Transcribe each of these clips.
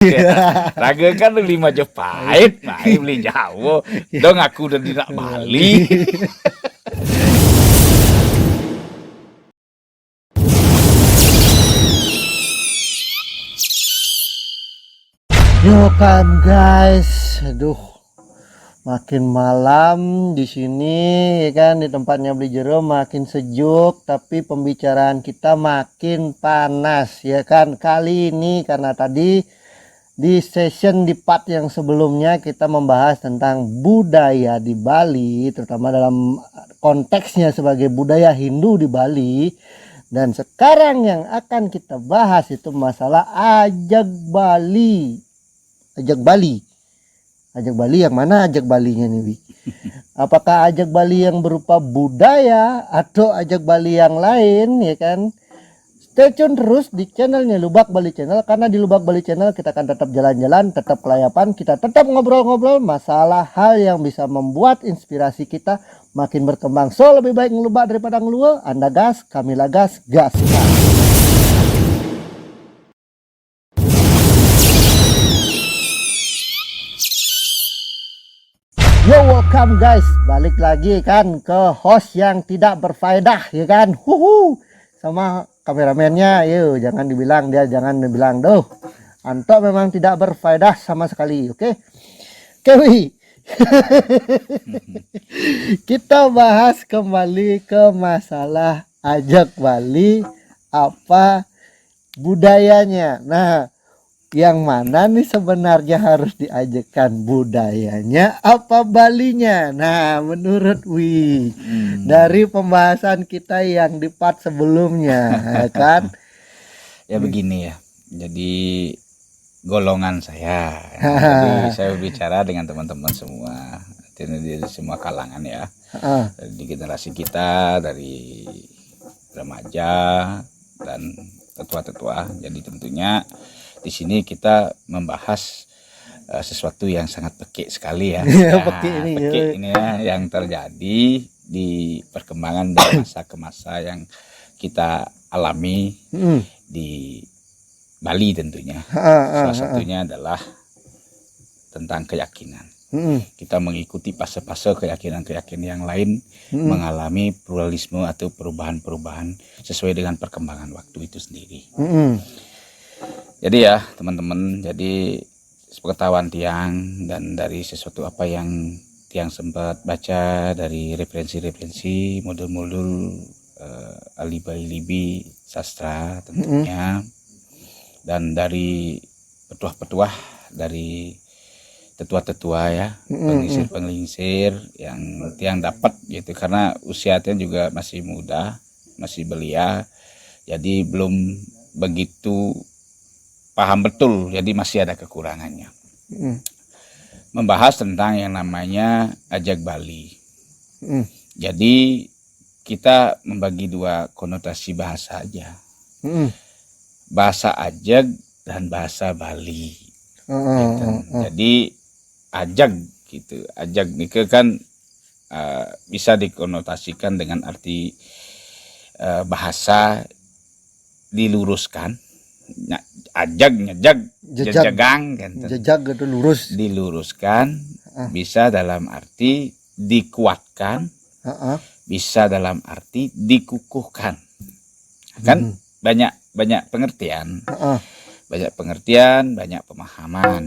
Raga kan 5 Jepahit, nah beli Jawa, dong aku udah tidak Bali. Yo kan guys, aduh, makin malam di sini ya kan, di tempatnya Beli Jero makin sejuk, tapi pembicaraan kita makin panas ya kan. Kali ini karena tadi di session di part yang sebelumnya kita membahas tentang budaya di Bali, terutama dalam konteksnya sebagai budaya Hindu di Bali. Dan sekarang yang akan kita bahas itu masalah ajak Bali. Ajak Bali yang mana ajak Balinya nih, Wi? Apakah ajak Bali yang berupa budaya atau ajak Bali yang lain ya kan? Stay tune terus di channelnya Lubak Bali Channel, karena di Lubak Bali Channel kita akan tetap jalan-jalan, tetap kelayapan, kita tetap ngobrol-ngobrol masalah hal yang bisa membuat inspirasi kita makin berkembang. So lebih baik ngelubak daripada ngeluar. Anda gas, kami lagas, gas. Yo, welcome guys, balik lagi kan ke host yang tidak berfaedah ya kan, sama kameramennya. Yuk, jangan dibilang doh, Anto memang tidak berfaedah sama sekali, oke? Kewi. Kita bahas kembali ke masalah ajak Bali, apa budayanya. Nah, yang mana nih sebenarnya harus diajakkan, budayanya apa Balinya? Nah, menurut Wi, dari pembahasan kita yang di part sebelumnya ya kan, Ya begini ya, jadi golongan saya, jadi saya bicara dengan teman-teman semua, dari semua kalangan ya, di generasi kita, dari remaja dan tetua-tetua. Jadi tentunya di sini kita membahas sesuatu yang sangat pekik sekali ya. Pekik ini ya, yang terjadi di perkembangan dari masa ke masa yang kita alami di Bali tentunya. Salah satunya adalah tentang keyakinan. Kita mengikuti fase-fase keyakinan-keyakinan yang lain, mengalami pluralisme atau perubahan-perubahan sesuai dengan perkembangan waktu itu sendiri. Jadi ya teman-teman, jadi sepengetahuan Tiang dan dari sesuatu apa yang Tiang sempat baca dari referensi-referensi, modul-modul alibi sastra tentunya, dan dari petuah-petuah, dari tetua-tetua ya, penglingsir yang Tiang dapat gitu, karena usia Tiang juga masih muda, masih belia, jadi belum begitu paham betul, jadi masih ada kekurangannya. Membahas tentang yang namanya ajak Bali. Jadi kita membagi dua konotasi bahasa aja, bahasa ajak dan bahasa Bali. Gitu. Jadi ajak gitu, ajak itu kan bisa dikonotasikan dengan arti bahasa diluruskan. Ajak, nyejak, jejagang kan, jejak itu lurus, diluruskan, bisa dalam arti dikuatkan, bisa dalam arti dikukuhkan, kan banyak pengertian, banyak pemahaman.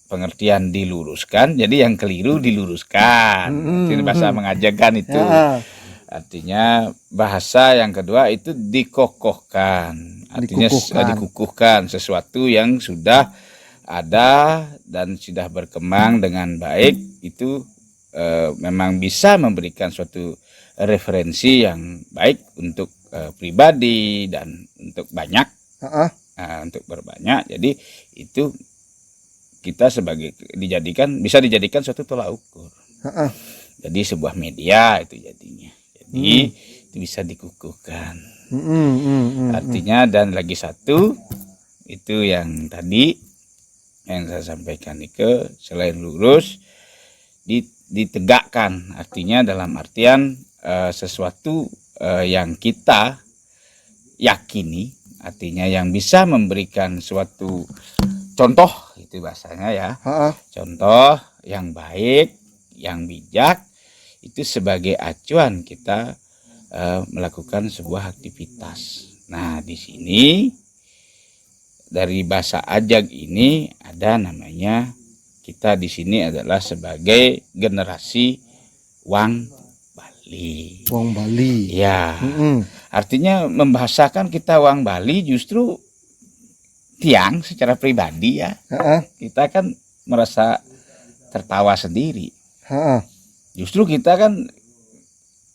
Pengertian diluruskan, jadi yang keliru diluruskan. Itu bahasa mengajarkan itu. Artinya bahasa yang kedua itu dikokohkan, artinya dikukuhkan sesuatu yang sudah ada dan sudah berkembang dengan baik, itu memang bisa memberikan suatu referensi yang baik untuk pribadi dan untuk banyak, untuk berbanyak. Jadi itu kita bisa dijadikan suatu tolak ukur. Jadi sebuah media itu jadinya. Jadi itu bisa dikukuhkan. Artinya, dan lagi satu itu yang tadi yang saya sampaikan itu, selain lurus ditegakkan, artinya dalam artian sesuatu yang kita yakini, artinya yang bisa memberikan suatu contoh itu bahasanya ya. Contoh yang baik, yang bijak itu sebagai acuan kita melakukan sebuah aktivitas. Nah, di sini dari bahasa ajag ini ada namanya, kita di sini adalah sebagai generasi Wang Bali. Wang Bali. Ya. Artinya membahasakan kita Wang Bali justru tiang secara pribadi ya. Kita kan merasa tertawa sendiri. Justru kita kan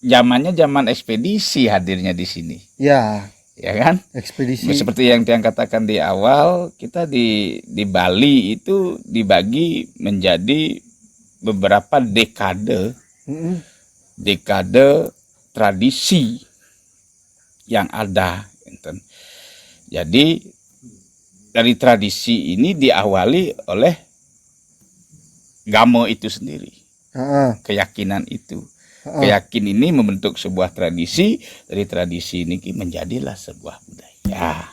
zamannya zaman ekspedisi hadirnya di sini. Ya kan? Ekspedisi. Seperti yang katakan di awal, kita di Bali itu dibagi menjadi beberapa dekade. Dekade tradisi yang ada. Jadi dari tradisi ini diawali oleh Gamo itu sendiri. Keyakinan itu. Keyakinan ini membentuk sebuah tradisi, dari tradisi ini menjadilah sebuah budaya.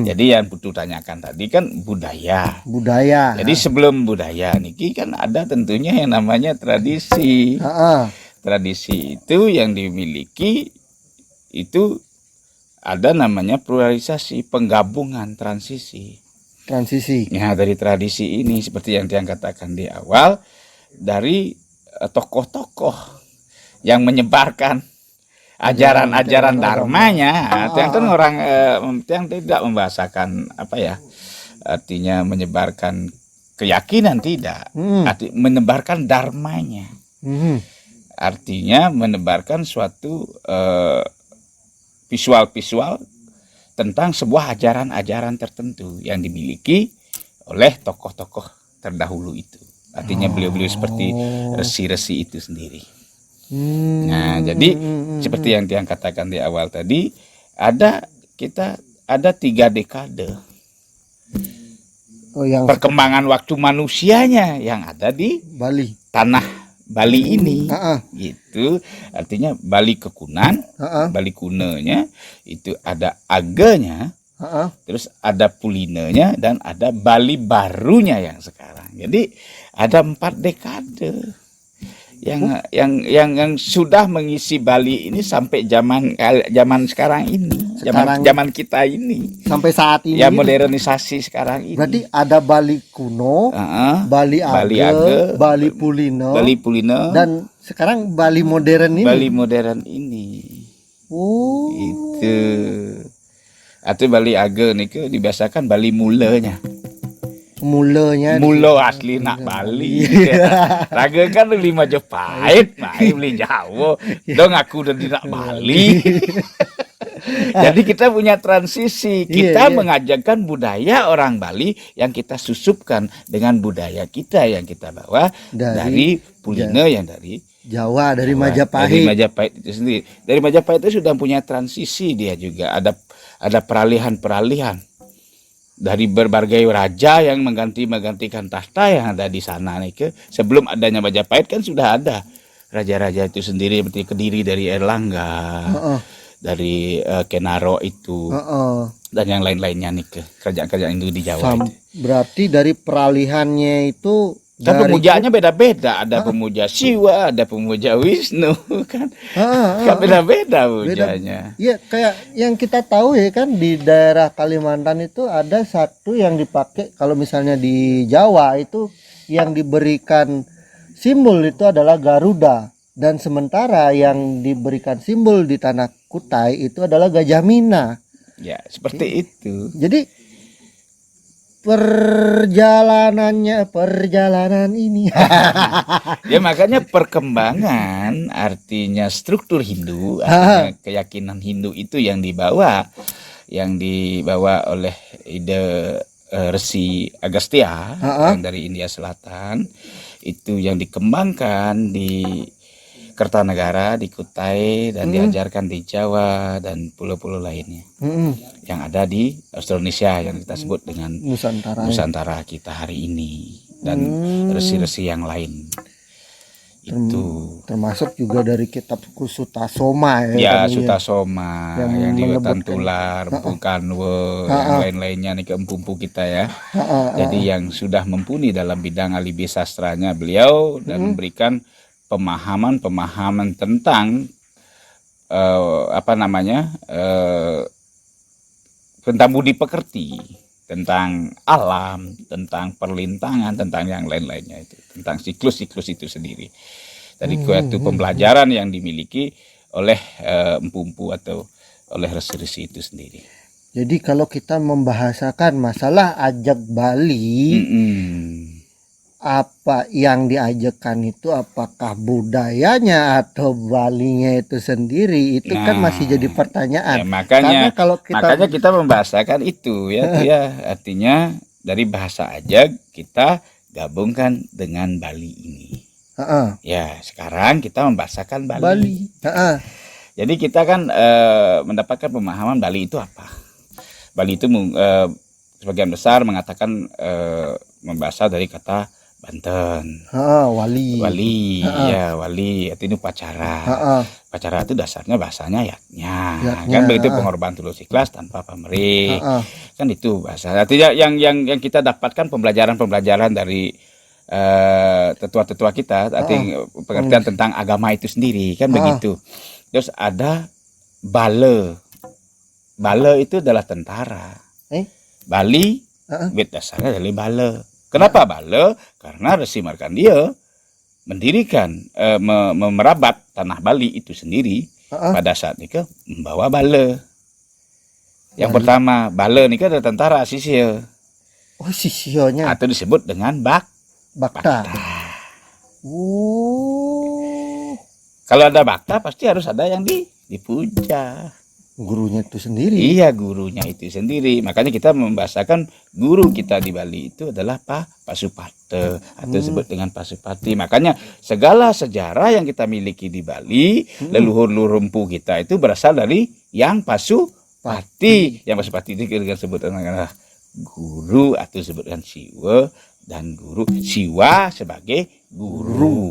Jadi yang Putu tanyakan tadi kan budaya. Jadi sebelum budaya niki kan ada tentunya yang namanya tradisi. Tradisi itu yang dimiliki itu ada namanya pluralisasi, penggabungan, transisi. Ya, dari tradisi ini seperti yang katakan di awal, dari tokoh-tokoh yang menyebarkan ajaran-ajaran dharmanya. Yang kan orang yang tidak membahasakan artinya menyebarkan keyakinan, tidak. Menyebarkan dharmanya. Artinya menebarkan suatu visual-visual tentang sebuah ajaran-ajaran tertentu yang dimiliki oleh tokoh-tokoh terdahulu itu. Artinya beliau-beliau seperti resi-resi itu sendiri. Nah, jadi seperti yang katakan di awal tadi, ada 3 dekade. Perkembangan waktu manusianya yang ada di Bali, tanah Bali ini. Gitu. Artinya Bali kekunan, Bali kunonya itu ada agenya, terus ada pulinenya, dan ada Bali barunya yang sekarang. Jadi ada 4 dekade yang sudah mengisi Bali ini sampai zaman sekarang ini, zaman kita ini, sampai saat ini. Ya, modernisasi sekarang ini. Berarti ada Bali kuno, Bali Age, Bali Pulino, dan sekarang Bali modern ini. Bali modern ini. Itu. Atau Bali Age nih dibiasakan Bali mulanya. Mulo asli nak Bali. Raga kan 5 Majapahit, beli Jawa. Dong aku udah di nak Bali. Jadi kita punya transisi. Kita mengajarkan budaya orang Bali yang kita susupkan dengan budaya kita yang kita bawa dari Pulino, yang dari Jawa, dari Majapahit. Dari Majapahit itu sendiri. Dari Majapahit itu sudah punya transisi dia juga. Ada peralihan-peralihan. Dari berbagai raja yang menggantikan tahta yang ada di sana nih. Sebelum adanya Majapahit kan sudah ada raja-raja itu sendiri, seperti Kediri dari Erlangga, dari Kenaro itu, dan yang lain-lainnya nih, kerajaan-kerajaan itu di Jawa. Berarti dari peralihannya itu kan pemujanya beda-beda, ada pemuja Siwa, ada pemuja Wisnu, kan beda-beda pemujanya. Iya, kayak yang kita tahu ya kan, di daerah Kalimantan itu ada satu yang dipakai, kalau misalnya di Jawa itu yang diberikan simbol itu adalah Garuda, dan sementara yang diberikan simbol di tanah Kutai itu adalah Gajah Mina. Ya, seperti itu. Jadi perjalanan ini ya, makanya perkembangan artinya struktur Hindu, artinya keyakinan Hindu itu yang dibawa oleh ide Resi Agastya yang dari India Selatan, itu yang dikembangkan di Kertanegara, di Kutai, dan diajarkan di Jawa dan pulau-pulau lainnya yang ada di Austronesia yang kita sebut dengan Nusantara kita hari ini, dan resi-resi yang lain. Itu. Termasuk juga dari kitab Sutasoma Ya, kan, Sutasoma yang yang di Wetan menyebutkan Tular, bukan yang lain-lainnya nih empu-empu kita ya. Jadi yang sudah mumpuni dalam bidang alibi sastranya beliau dan memberikan pemahaman-pemahaman tentang tentang budi pekerti, tentang alam, tentang perlintangan, tentang yang lain-lainnya itu, tentang siklus-siklus itu sendiri. Dari suatu pembelajaran yang dimiliki oleh empu-empu atau oleh resi-resi itu sendiri. Jadi kalau kita membahasakan masalah ajak Bali, apa yang diajakkan itu apakah budayanya atau Balinya itu sendiri, itu kan masih jadi pertanyaan. Ya, makanya kalau kita membahasakan itu ya, artinya dari bahasa ajak kita gabungkan dengan Bali ini. Ya, sekarang kita membahasakan Bali. Jadi kita kan mendapatkan pemahaman Bali itu apa. Bali itu sebagian besar mengatakan membahasa dari kata Banten. Wali. Ya, wali itu upacara. Upacara itu dasarnya bahasanya yatnya. Kan begitu, pengorbanan tulus ikhlas tanpa pamrih. Kan itu bahasa. Artinya yang kita dapatkan pembelajaran dari tetua-tetua kita, artinya pengertian tentang agama itu sendiri, kan begitu. Terus ada bale. Bale itu adalah tentara. Bali dasarnya dari bale. Kenapa bale? Karena Resi Markandeya mendirikan merabat tanah Bali itu sendiri pada saat itu membawa bale. Yang pertama, bale ini kan ada tentara sisir. Oh, sisirnya. Atau disebut dengan bakta. Kalau ada bakta pasti harus ada yang dipuja. Gurunya itu sendiri. Iya, gurunya itu sendiri. Makanya kita membahasakan guru kita di Bali itu adalah Pasupate atau disebut dengan Pasupati. Makanya segala sejarah yang kita miliki di Bali, leluhur empu kita itu berasal dari yang Pasupati. Yang Pasupati itu kita sebut dengan guru atau disebutkan siwa, dan guru siwa sebagai guru.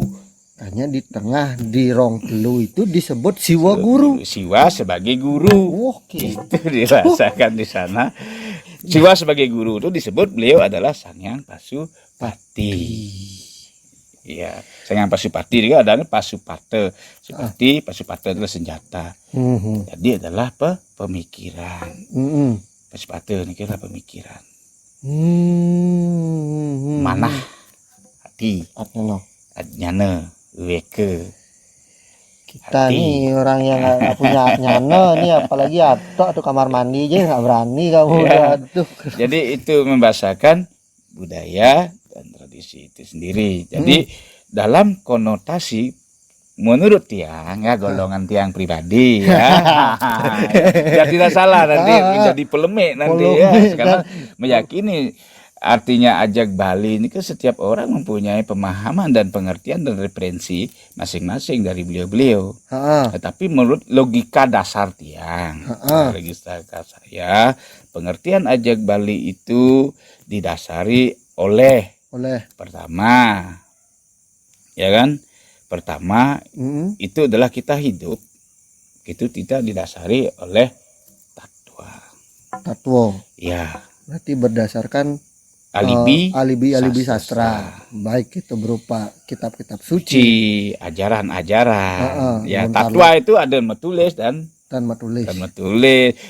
Hanya di tengah di Rong Telu itu disebut siwa guru. Siwa sebagai guru. Itu dirasakan di sana. Siwa sebagai guru itu disebut beliau adalah Sang Hyang Pasupati. Iya, Sang Hyang Pasupati juga ada Pasupate. Pasupate adalah senjata. Jadi adalah pemikiran. Pasupate ini adalah pemikiran. Manah hati. Nyana weke. Kita nih orang yang nggak punya nyana nih, apalagi atau kamar mandi aja nggak berani kamu. Aduh. Jadi itu membahasakan budaya dan tradisi itu sendiri. Jadi dalam konotasi menurut tiang ya, golongan tiang pribadi ya, biar tidak salah nanti menjadi polemik nanti ya. Sekarang meyakini artinya ajak Bali ini kan setiap orang mempunyai pemahaman dan pengertian dan referensi masing-masing dari beliau-beliau. Tetapi menurut logika dasar tiang, logika saya, pengertian ajak Bali itu didasari oleh pertama, ya kan? Pertama itu adalah kita hidup itu tidak didasari oleh tatwa. Ya. Berarti berdasarkan alibi sastra, baik itu berupa kitab-kitab suci, ajaran-ajaran. Ya, tatwa itu ada metulis dan metulis.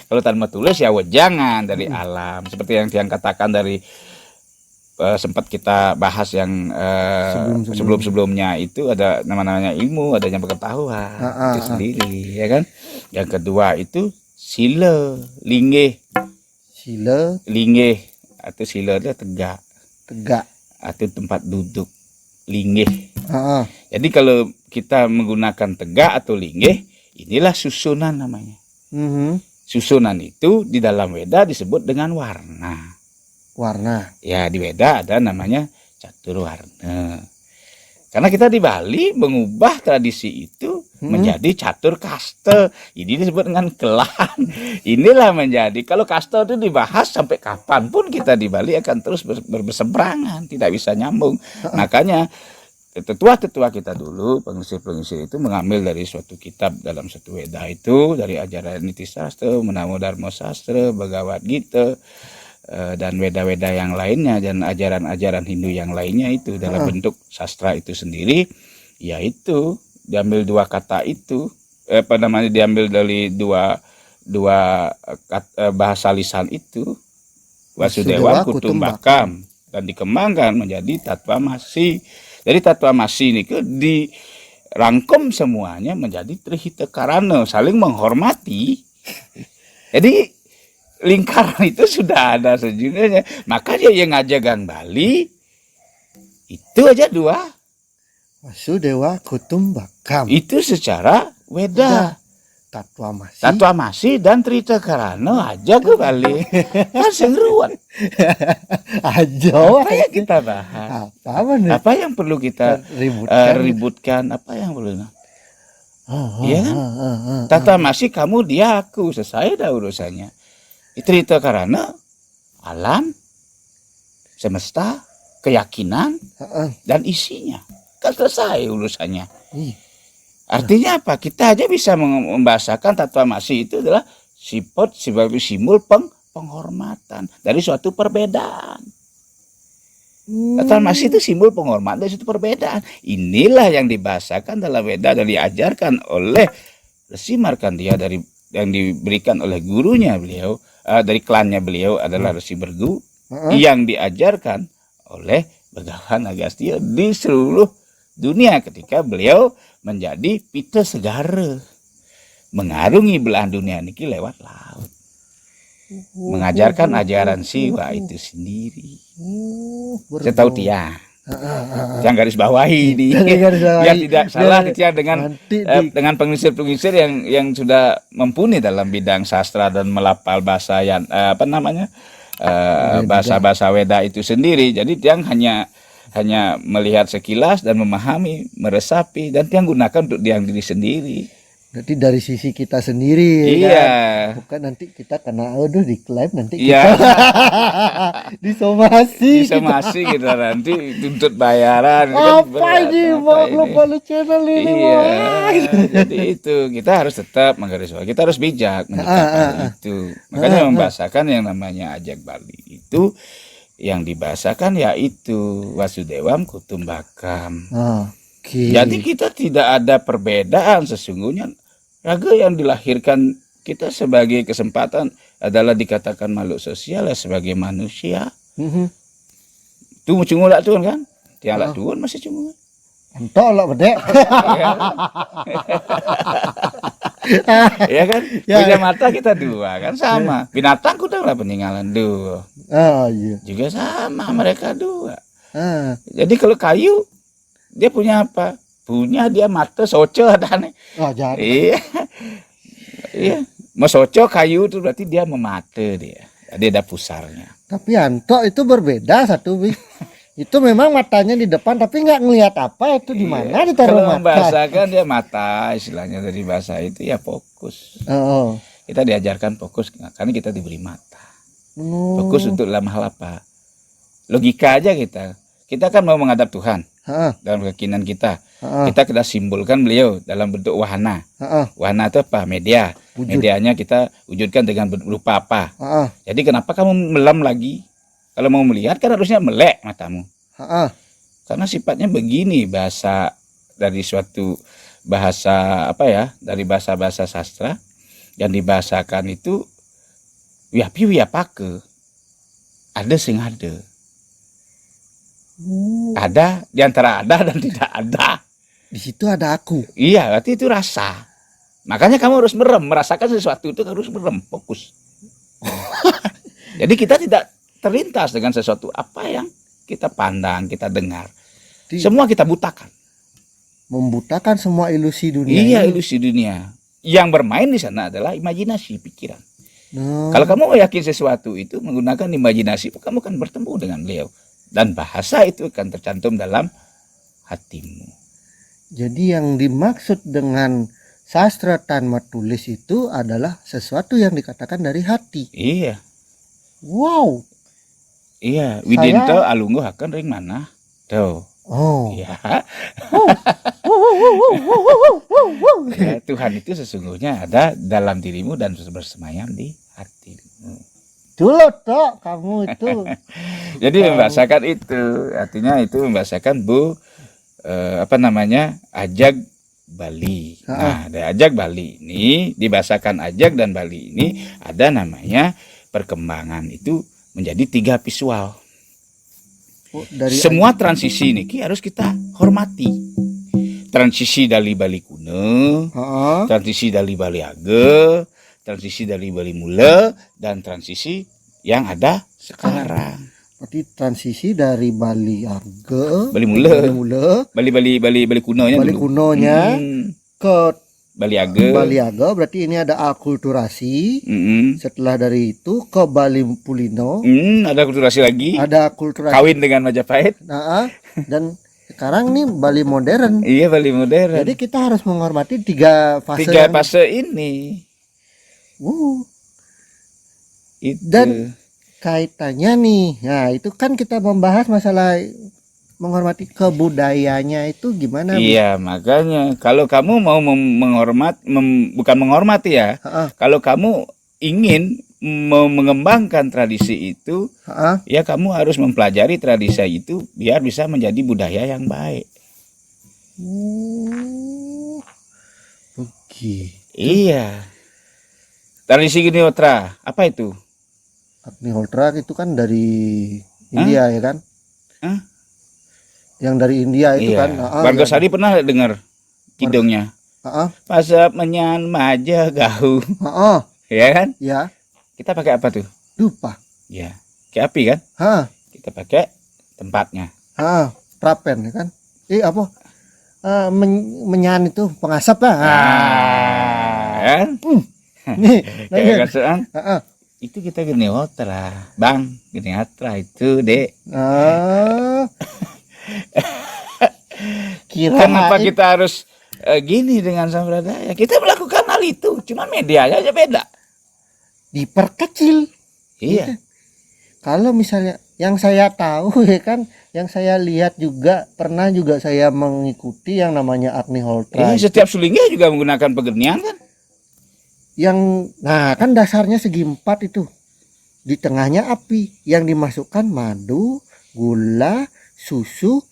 Kalau tanpa metulis ya wejangan dari alam, seperti yang Tiang katakan dari sempat kita bahas yang sebelum-sebelumnya itu ada nama-namanya ilmu, adanya pengetahuan itu sendiri, ya kan. Yang kedua itu sila, linggih. Atau sila itu tegak atau tempat duduk, linggih. Jadi kalau kita menggunakan tegak atau linggih, inilah susunan namanya. Susunan itu di dalam Weda disebut dengan warna. Ya, di Weda ada namanya catur warna. Karena kita di Bali mengubah tradisi itu menjadi catur kaste. Ini disebut dengan kelan. Inilah menjadi, kalau kaste itu dibahas sampai kapanpun kita di Bali akan terus berseberangan, tidak bisa nyambung. Makanya tetua-tetua kita dulu, pengusir-pengusir itu mengambil dari suatu kitab dalam suatu Weda itu, dari ajaran Niti Sastra, Menamo Dharma Sastra, Bhagavad Gita, dan Weda-Weda yang lainnya, dan ajaran-ajaran Hindu yang lainnya itu dalam bentuk sastra itu sendiri, yaitu diambil dua kata itu, diambil dari dua bahasa lisan itu, Wasudewa Kutumbakam, dan dikembangkan menjadi Tatwamasi. Jadi Tatwamasi ini dirangkum semuanya menjadi Trihita Karana, saling menghormati. Jadi lingkaran itu sudah ada sejujurnya. Maka dia yang ngajagan Bali itu aja dua. Wasudewa Kutumbakam. Itu secara Weda. Tatwamasi dan Trihita Karana aja ke Bali. Kan sengruan. Aja apa yang kita bahas? Apa yang perlu kita ributkan? Apa yang perlu? Iya kan? Tatwamasi kamu dia aku, selesai dah urusannya. Trihita Karana alam, semesta, keyakinan dan isinya. Kan selesai urusannya. Artinya apa? Kita aja bisa membahasakan Tatwamasi itu adalah sifat sebagai simbol penghormatan dari suatu perbedaan. Tatwamasi itu simbol penghormatan dari suatu perbedaan. Inilah yang dibahasakan dalam Weda dan diajarkan oleh Resi Markandeya yang diberikan oleh gurunya beliau, dari klannya beliau adalah Resi Bergu, yang diajarkan oleh Begawan Agastya di seluruh dunia ketika beliau menjadi Pita Segara, mengarungi belahan dunia niki lewat laut, mengajarkan ajaran Siwa itu sendiri. Saya tahu Tiang, yang garis bawahi ini, biar tidak salah Tiang dengan pengisir-pengisir yang sudah mumpuni dalam bidang sastra dan melapal bahasa yang bahasa-bahasa Weda itu sendiri. Jadi Tiang hanya melihat sekilas dan memahami, meresapi, dan Tiang gunakan untuk diri sendiri. Berarti dari sisi kita sendiri, iya. Kan? Bukan nanti kita kena diklaim nanti kita disomasi kita nanti tuntut bayaran. Apa ini mau global channel ini? Iya. Jadi itu kita harus tetap menggarisbawahi, kita harus bijak menyikapi itu. Makanya membahasakan yang namanya Ajak Bali itu, yang dibahasakan yaitu Wasudewam Kutumbakam. Jadi kita tidak ada perbedaan sesungguhnya. Raga yang dilahirkan kita sebagai kesempatan adalah dikatakan makhluk sosial ya, sebagai manusia. Itu cungu lah tuh kan? Tiang tuan masih cungu. Entah lah bedek. Ya kan? Punya mata kita dua kan sama. Binatang kuda lah peninggalan dua. Iya. Juga sama mereka dua. Jadi kalau kayu dia punya apa? Punya dia mata soco ada nih. Jadi. Iya. Mau soco kayu itu berarti dia memata dia. Dia ada pusarnya. Tapi Anto itu berbeda satu itu memang matanya di depan tapi nggak ngelihat apa itu di mana ditaruh mata. Kalau membahasakan dia mata, istilahnya dari bahasa itu ya fokus. Kita diajarkan fokus karena kita diberi mata. Fokus untuk dalam hal apa? Logika aja kita. Kita kan mau menghadap Tuhan. Dalam keyakinan kita. Kita simbolkan beliau dalam bentuk wahana. Wahana itu apa? Media. Medianya kita wujudkan dengan berupa apa? Jadi kenapa kamu melam lagi? Kalau mau melihat kan harusnya melek matamu. Karena sifatnya begini, bahasa dari suatu bahasa dari bahasa-bahasa sastra yang dibahasakan itu wiapi wiapake. Ada sing ada. Ada di antara ada dan tidak ada. Di situ ada aku. Iya, berarti itu rasa. Makanya kamu harus merasakan sesuatu itu harus fokus. Jadi kita tidak terlintas dengan sesuatu apa yang kita pandang, kita dengar. Semua kita butakan. Membutakan semua ilusi dunia. Iya, ilusi dunia. Yang bermain di sana adalah imajinasi, pikiran. Kalau kamu yakin sesuatu itu menggunakan imajinasi, kamu akan bertemu dengan beliau. Dan bahasa itu akan tercantum dalam hatimu. Jadi yang dimaksud dengan sastra tanpa tulis itu adalah sesuatu yang dikatakan dari hati. Iya. Wow. Iya, Widinto alungguh akan ring mana? Tuh, Oh. Ya. Ya, Tuhan itu sesungguhnya ada dalam dirimu dan bersemayam di hatimu. Dulu toh kamu itu. Jadi membahasakan itu, artinya itu membahasakan ajag Bali. Nah, dari ajag Bali ini dibahasakan ajag dan Bali ini ada namanya perkembangan itu menjadi 3 visual. Semua transisi ini harus kita hormati. Transisi dari Bali kuno, transisi dari Bali age, transisi dari Bali mula, dan transisi yang ada sekarang. Berarti transisi dari Bali age, Bali mula, Bali kunonya Bali dulu. kunonya ke Bali age. Bali age, berarti ini ada akulturasi. Setelah dari itu ke Bali Pulino. Ada akulturasi lagi. Ada akulturasi. Kawin dengan Majapahit. Dan sekarang nih Bali modern. Iya, Bali modern. Jadi kita harus menghormati 3 fase. 3 fase ini. Dan kaitannya nih, nah itu kan kita membahas masalah menghormati kebudayanya itu gimana? Iya, makanya kalau kamu mau bukan menghormati ya, kalau kamu ingin mengembangkan tradisi itu, ya kamu harus mempelajari tradisi itu biar bisa menjadi budaya yang baik. Begitu. Iya. Tradisi Agnihotra, apa itu? Agnihotra itu kan dari India ya kan? Yang dari India itu kan. Bargasari pernah dengar kidungnya? Pasap menyan maja gahu. Ya kan? Ya. Kita pakai apa tuh? Dupa. Ya. Kayak api kan? Kita pakai tempatnya. Prapen ya kan? Apa? Menyan itu pengasap lah. Kan? Nih, kayak kasuan. Itu kita Agnihotra, Bang. Agnihotra itu, Dek. Kenapa kita harus gini dengan Sampradaya? Kita melakukan hal itu, cuma medianya aja beda. Diperkecil. Iya. Kalau misalnya yang saya tahu ya kan, yang saya lihat juga pernah juga saya mengikuti yang namanya Agnihotra. Setiap sulingnya juga menggunakan pegenian kan? Nah kan dasarnya segi 4 itu. Di tengahnya api, yang dimasukkan madu, gula, susu,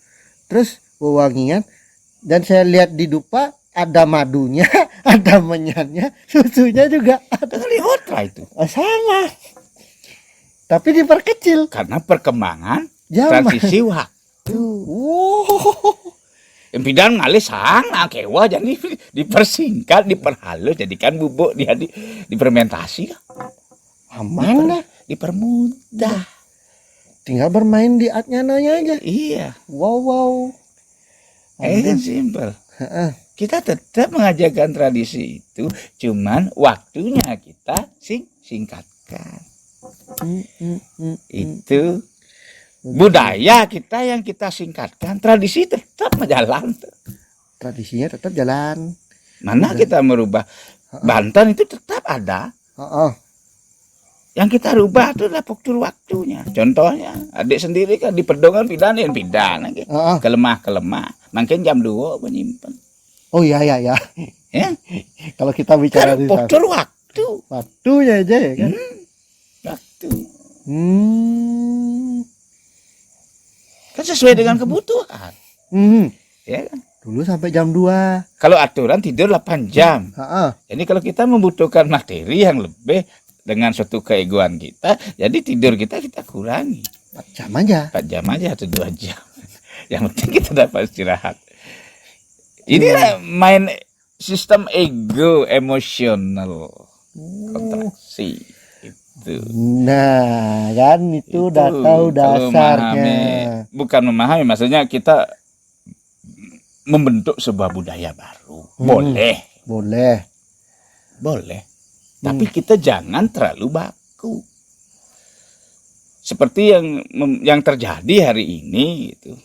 terus wewangian. Dan saya lihat di dupa ada madunya, ada menyannya, susunya juga ada. Agnihotra itu. Sama. Tapi diperkecil. Karena perkembangan transisi waktu. Empidan ngalih sana kewa jadi dipersingkat, diperhalus, jadikan bubuk dia difermentasi. Aman dah. Dipermudah. Tinggal bermain di atnyananya aja. Iya. Wow. Simple. Kita tetap mengajarkan tradisi itu, cuman waktunya kita singkatkan. Itu budaya kita yang kita singkatkan, tradisi tetap berjalan. Tradisinya tetap jalan. Mana kita merubah? Banten itu tetap ada. Yang kita rubah itu adalah faktor waktunya. Contohnya, adik sendiri kan di Pedongan pidan. Kelemah. Makin jam 2 menyimpan. Oh iya. Ya. Kalau kita bicara kan faktor waktu. Waktunya aja ya kan. Waktu. Kan sesuai dengan kebutuhan. Ya kan? Dulu sampai jam 2. Kalau aturan tidur 8 jam. Jadi kalau kita membutuhkan materi yang lebih dengan suatu keegoan kita, jadi tidur kita kurangi. 4 jam aja. 4 jam aja atau 2 jam. Yang penting kita dapat istirahat. Ini main sistem ego emosional. Kontraksi. Nah kan itu udah tahu dasarnya. Bukan memahami, maksudnya kita membentuk sebuah budaya baru. Boleh. Tapi kita jangan terlalu baku. Seperti yang terjadi hari ini gitu.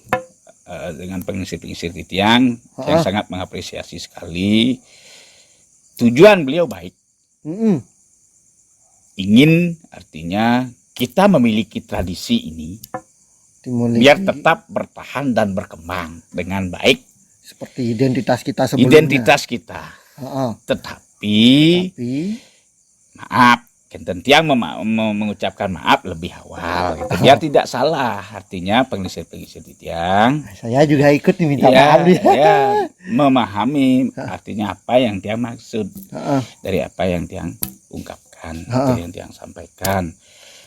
Dengan pengisir-pengisir titiang, saya sangat mengapresiasi sekali. Tujuan beliau baik. Ingin, artinya kita memiliki tradisi ini dimiliki. biar tetap bertahan dan berkembang dengan baik. Seperti identitas kita sebelumnya. Identitas kita. Heeh. Tetapi Tapi maaf, kenten tiang mengucapkan maaf lebih awal gitu. Biar tidak salah. Artinya pengisir-pengisir di tiang saya juga ikut diminta ya, maaf ya. ya, memahami artinya apa yang tiang maksud Heeh. dari apa yang tiang ungkapkan, Ha-ha. atau yang tiang sampaikan.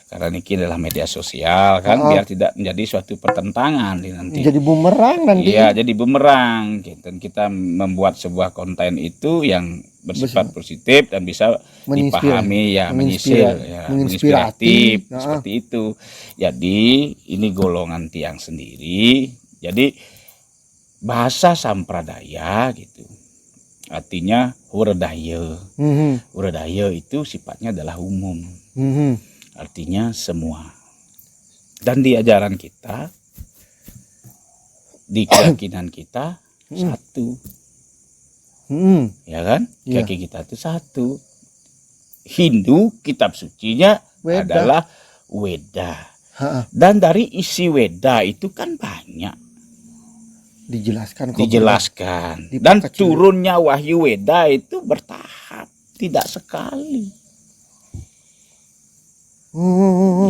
Karena ini adalah media sosial kan, Ha-ha. biar tidak menjadi suatu pertentangan nanti. Jadi bumerang nanti. Iya, jadi bumerang. Dan kita membuat sebuah konten itu yang bersifat positif dan bisa dipahami, ya, menyisir, ya, menginspiratif, Nah. seperti itu. Jadi ini golongan tiang sendiri. Jadi bahasa sampradaya gitu. Artinya huradaya. Huradaya itu sifatnya adalah umum. Artinya semua. Dan di ajaran kita, di keyakinan kita satu. Ya kan? Iya. Keyakinan kita itu satu. Hindu kitab sucinya Weda. adalah Weda. Ha-ha. Dan dari isi Weda itu kan banyak Dijelaskan. dijelaskan. Diperkecil. Dan turunnya wahyu Weda itu bertahap, tidak sekali.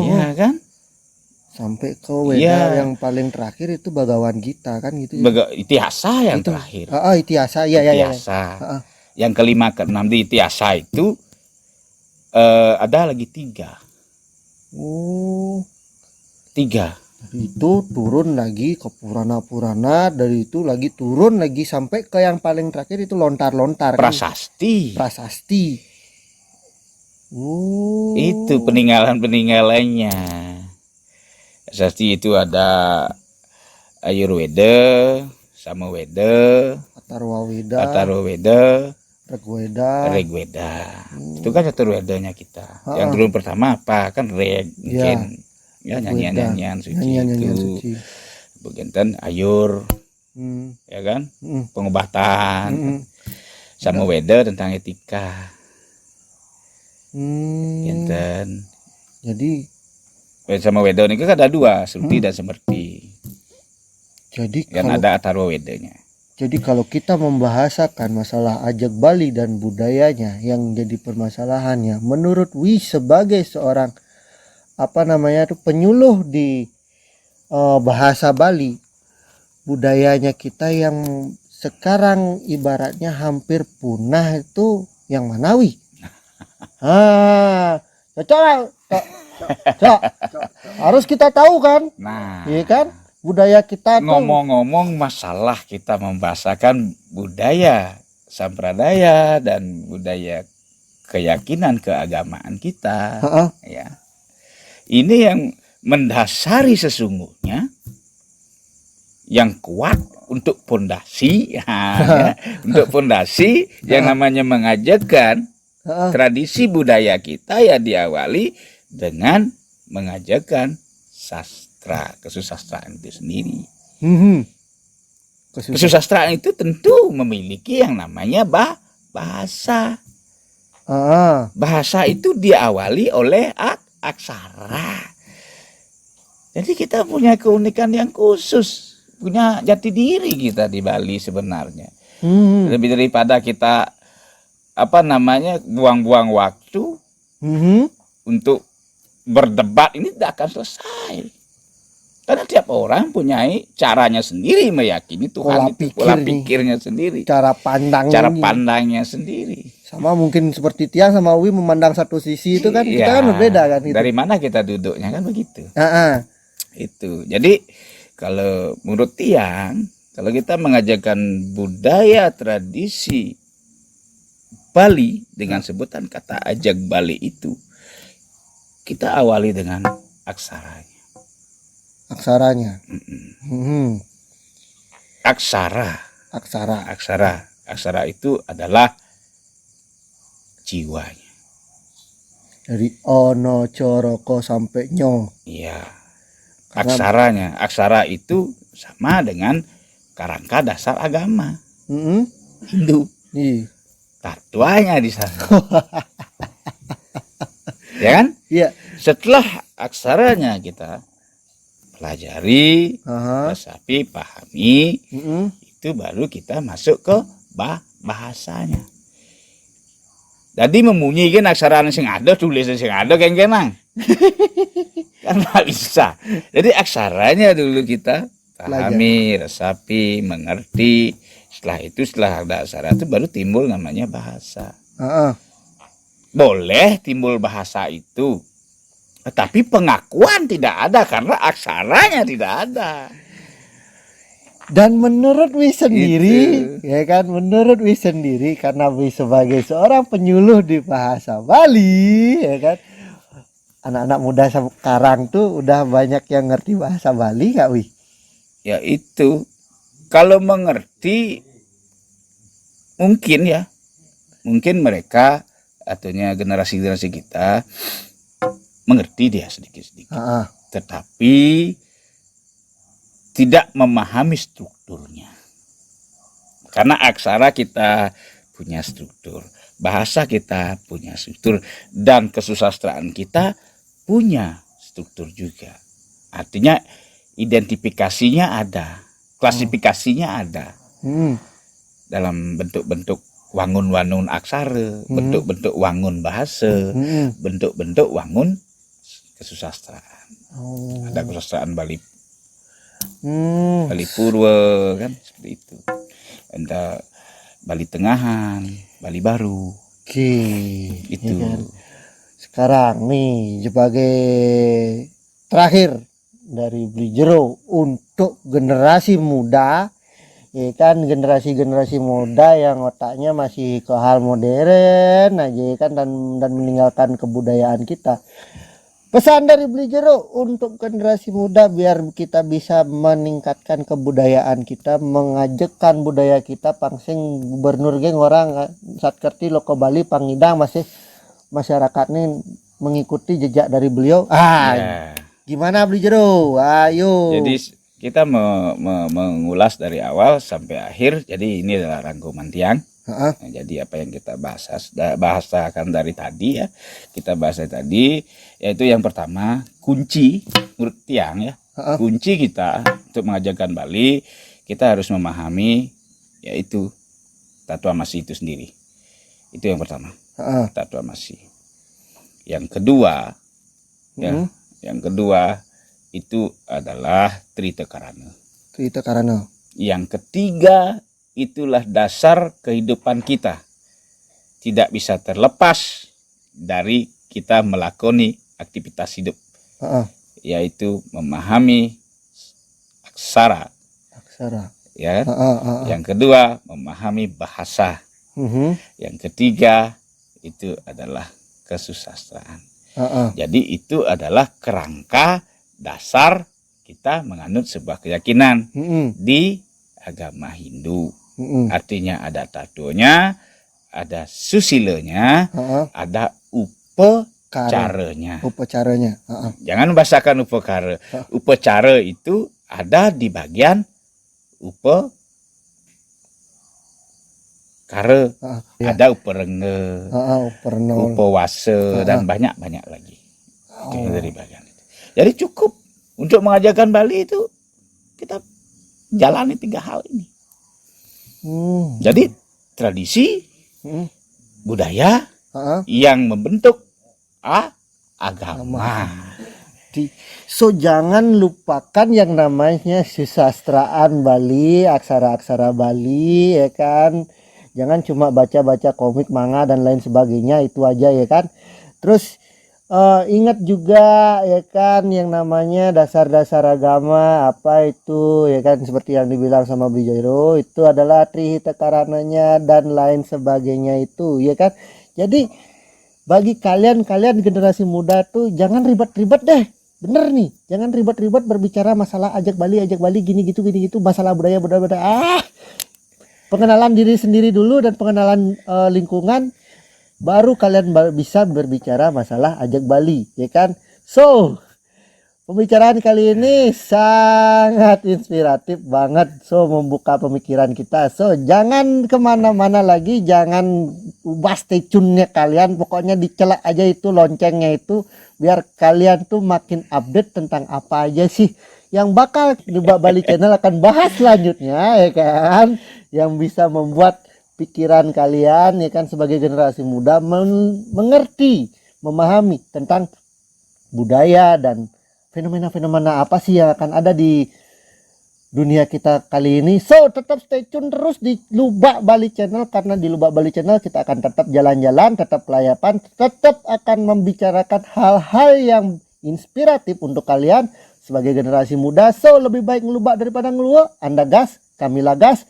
Iya kan? Sampai ke Weda Iya. yang paling terakhir itu Bhagawan Gita kan gitu. Ya? Itiasa yang Itu. terakhir. Itiasa. Iya. Itiasa. Ha-ha. Yang kelima, keenam di Itiasa itu ada lagi 3. Oh. 3. Itu turun lagi ke Purana, dari itu lagi turun lagi sampai ke yang paling terakhir itu lontar-lontar kan? Prasasti. Oh. Itu peninggalan-peninggalannya. Prasasti itu ada Ayurveda, Samaweda, Atharvaveda, Rigveda. Itu kan Caturvedanya kita. Yang dulu pertama apa? Kan Reg mungkin. Ya, nyanyian-nyanyian suci itu. Bagian Ayur, ya kan? Pengobatan. Samaweda tentang etika. Ginten. Jadi Samaweda ini kan ada 2, Sruti dan Semerti. Jadi Yang kalau ada Atharvaveda-nya. Jadi kalau kita membahasakan masalah ajak Bali dan budayanya yang jadi permasalahannya, menurut Wi sebagai seorang penyuluh di bahasa Bali, budayanya kita yang sekarang ibaratnya hampir punah itu yang mana Wi? Cocok. Harus kita tahu kan? Nah, iya kan? Budaya kita tuh. Ngomong-ngomong masalah kita membahasakan budaya sampradaya dan budaya keyakinan keagamaan kita, ya. Ini yang mendasari sesungguhnya yang kuat untuk pondasi, ya, untuk pondasi yang namanya mengajarkan tradisi budaya kita ya diawali dengan mengajarkan kesusastraan itu sendiri. Kesusastraan itu tentu memiliki yang namanya bahasa. Bahasa itu diawali oleh aksara. Jadi kita punya keunikan yang khusus, punya jati diri kita di Bali sebenarnya. Lebih daripada kita buang-buang waktu untuk berdebat, ini tidak akan selesai. Karena tiap orang punya caranya sendiri meyakini Tuhan, pola pikirnya sendiri, cara pandangnya sendiri. Sama mungkin seperti Tiang sama Wi memandang satu sisi itu kan, kita kan berbeda kan gitu. Dari mana kita duduknya kan begitu. Itu. Jadi kalau menurut Tiang, kalau kita mengajarkan budaya tradisi Bali dengan sebutan kata ajak Bali itu, kita awali dengan aksaranya. Aksara itu adalah jiwanya. Dari ono, coroko sampai nyo. Iya. Aksara itu sama dengan kerangka dasar agama Hindu. Tatuanya di sana. Ya kan? Iya. Setelah aksaranya kita pelajari, Aha. resapi, pahami, Mm-mm. itu baru kita masuk ke bahasanya. Jadi memunyikan aksara sing ada, tulisan sing ada kenang. Kan nggak bisa. Jadi aksaranya dulu kita pahami, resapi, mengerti. Setelah itu, setelah ada aksara itu baru timbul namanya bahasa. Heeh. Boleh timbul bahasa itu, tetapi pengakuan tidak ada karena aksaranya tidak ada. Dan menurut Wi sendiri, Gitu. ya kan, menurut Wi sendiri, karena Wi sebagai seorang penyuluh di bahasa Bali, ya kan, anak-anak muda sekarang tuh udah banyak yang ngerti bahasa Bali nggak Wi? Ya itu, kalau mengerti mungkin mereka ataunya generasi-generasi kita mengerti dia sedikit-sedikit, Heeh. tetapi tidak memahami strukturnya. Karena aksara kita punya struktur, bahasa kita punya struktur, dan kesusastraan kita punya struktur juga. Artinya identifikasinya ada, klasifikasinya ada Hmm. dalam bentuk-bentuk wangun-wangun aksara, bentuk-bentuk wangun bahasa, Hmm. bentuk-bentuk wangun kesusastraan. Oh. Ada kesusastraan Bali Hmm. Bali Purwa kan seperti itu. Ada Bali Tengahan, Bali Baru. Oke. Itu. Ya kan? Sekarang nih sebagai terakhir dari Beli Jero untuk generasi muda, ya kan, generasi muda yang otaknya masih ke hal modern aja ya kan, dan meninggalkan kebudayaan kita. Pesan dari Beli Jero untuk generasi muda biar kita bisa meningkatkan kebudayaan kita, mengajakkan budaya kita, pangsing gubernur geng orang saat kerti loko Bali pangidang masih masyarakat ini mengikuti jejak dari beliau. Ya. Gimana Beli Jero? Ayo. Jadi kita mengulas dari awal sampai akhir. Jadi ini adalah rangkuman tiang. Heeh. Nah, jadi apa yang kita bahasakan dari tadi ya, kita bahas dari tadi, yaitu yang pertama kunci menurut tiang ya, kunci kita untuk mengajarkan Bali, kita harus memahami yaitu Tatua Masi itu sendiri. Itu yang pertama, Tatua Masi. Yang kedua, ya, yang kedua itu adalah Trita Karana. Trita Karana. Yang ketiga, itulah dasar kehidupan kita. Tidak bisa terlepas dari kita melakoni aktivitas hidup. Yaitu memahami aksara. Ya. Yang kedua, memahami bahasa. Yang ketiga, itu adalah kesusastraan. Jadi itu adalah kerangka dasar kita menganut sebuah keyakinan di agama Hindu. Artinya ada tatonya, ada susilanya, ada upacaranya. Jangan bahasakan upakara. Upacara itu ada di bagian upakara. Ada uparengge, upawasa, dan banyak-banyak lagi. Dari bagian itu. Jadi cukup untuk mengajarkan Bali itu kita jalani 3 hal ini. Jadi tradisi, budaya yang membentuk agama. So jangan lupakan yang namanya susastraan Bali, aksara-aksara Bali, ya kan. Jangan cuma baca-baca komik, manga dan lain sebagainya, itu aja ya kan. Terus ingat juga ya kan yang namanya dasar-dasar agama apa itu ya kan, seperti yang dibilang sama Beli Jero itu adalah Trihita Karananya dan lain sebagainya itu ya kan. Jadi bagi kalian generasi muda tuh jangan ribet-ribet deh, bener nih, jangan ribet-ribet berbicara masalah ajak Bali gini gitu masalah budaya. Pengenalan diri sendiri dulu dan pengenalan lingkungan, baru kalian bisa berbicara masalah ajak Bali, ya kan? So, pembicaraan kali ini sangat inspiratif banget. So, membuka pemikiran kita. So, jangan kemana-mana lagi, jangan ubah stay tune-nya kalian. Pokoknya dicelak aja itu loncengnya itu, biar kalian tuh makin update tentang apa aja sih yang bakal Lubak Bali Channel akan bahas selanjutnya, ya kan, yang bisa membuat pikiran kalian, ya kan, sebagai generasi muda mengerti, memahami tentang budaya dan fenomena-fenomena apa sih yang akan ada di dunia kita kali ini. So tetap stay tune terus di Lubak Bali Channel, karena di Lubak Bali Channel kita akan tetap jalan-jalan, tetap pelayapan, tetap akan membicarakan hal-hal yang inspiratif untuk kalian sebagai generasi muda. So lebih baik ngelubak daripada ngeluak. Anda gas, kami gas.